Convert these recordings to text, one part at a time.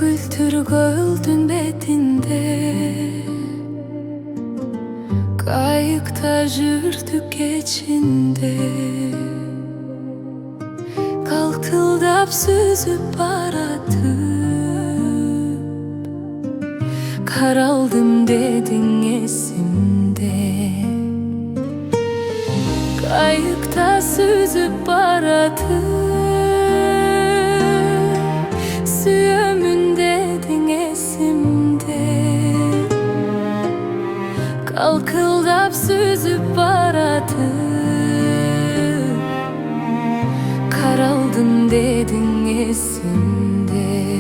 Kogültür göldün betinde, kayıkta jürdük geçinde. Kalkıldap süzüp baratıp, karaldım dedin esimde. Kayıkta süzüp baratıp, süyömün dedin esimde. Kalkıldap süzüp baratıp, karaldım dedin esimde.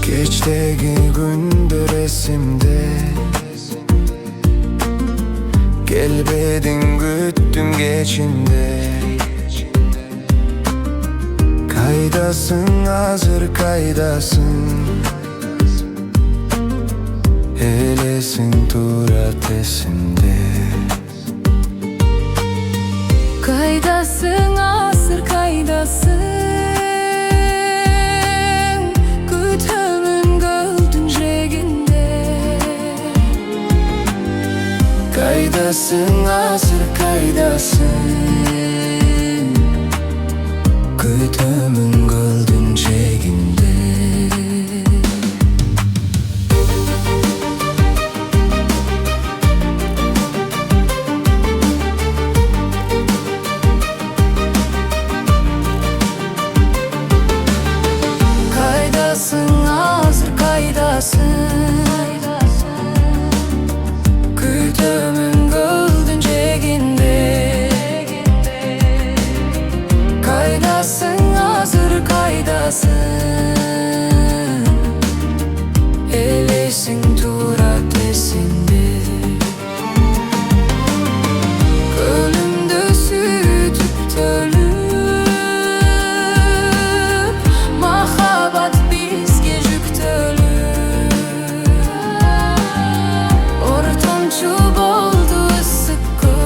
Geçteki gündür esimde, gelmedin güttüm geçinde. Kaydasın hazır kaydasın, elesin turat esimde. Kaydasın hazır kaydasın, gütümün göldün reginde. Kaydasın hazır kaydasın, gütümün göldün çeginde. Kaydasın hazır kaydasın, gütümün göldün çeginde. Kaydasın hazır kaydasın, elesin turat esinde. Gölümde sütüp tölüp, mahabat bizge jüktölüp. Ortam çub oldu ısıkkı,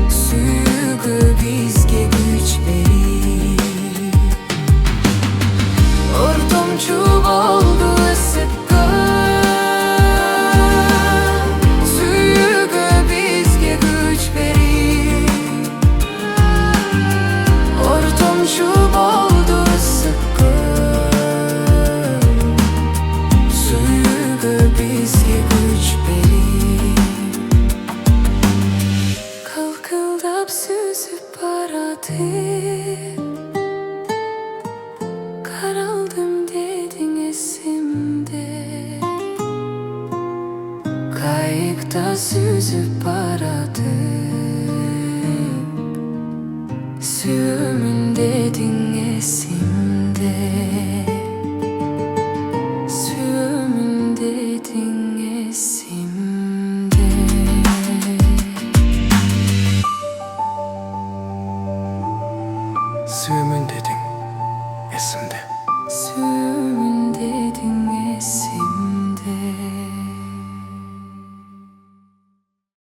süygü bizge güç verir. Ortam çub oldu ısıkkı, süygü bizge güç verir. Ortam çub oldu ısıkkı, süygü bizge güç verir. Kalkıldap süzüp baratıp, karaldım dedin esimde. Kayıkta süzüp baratıp,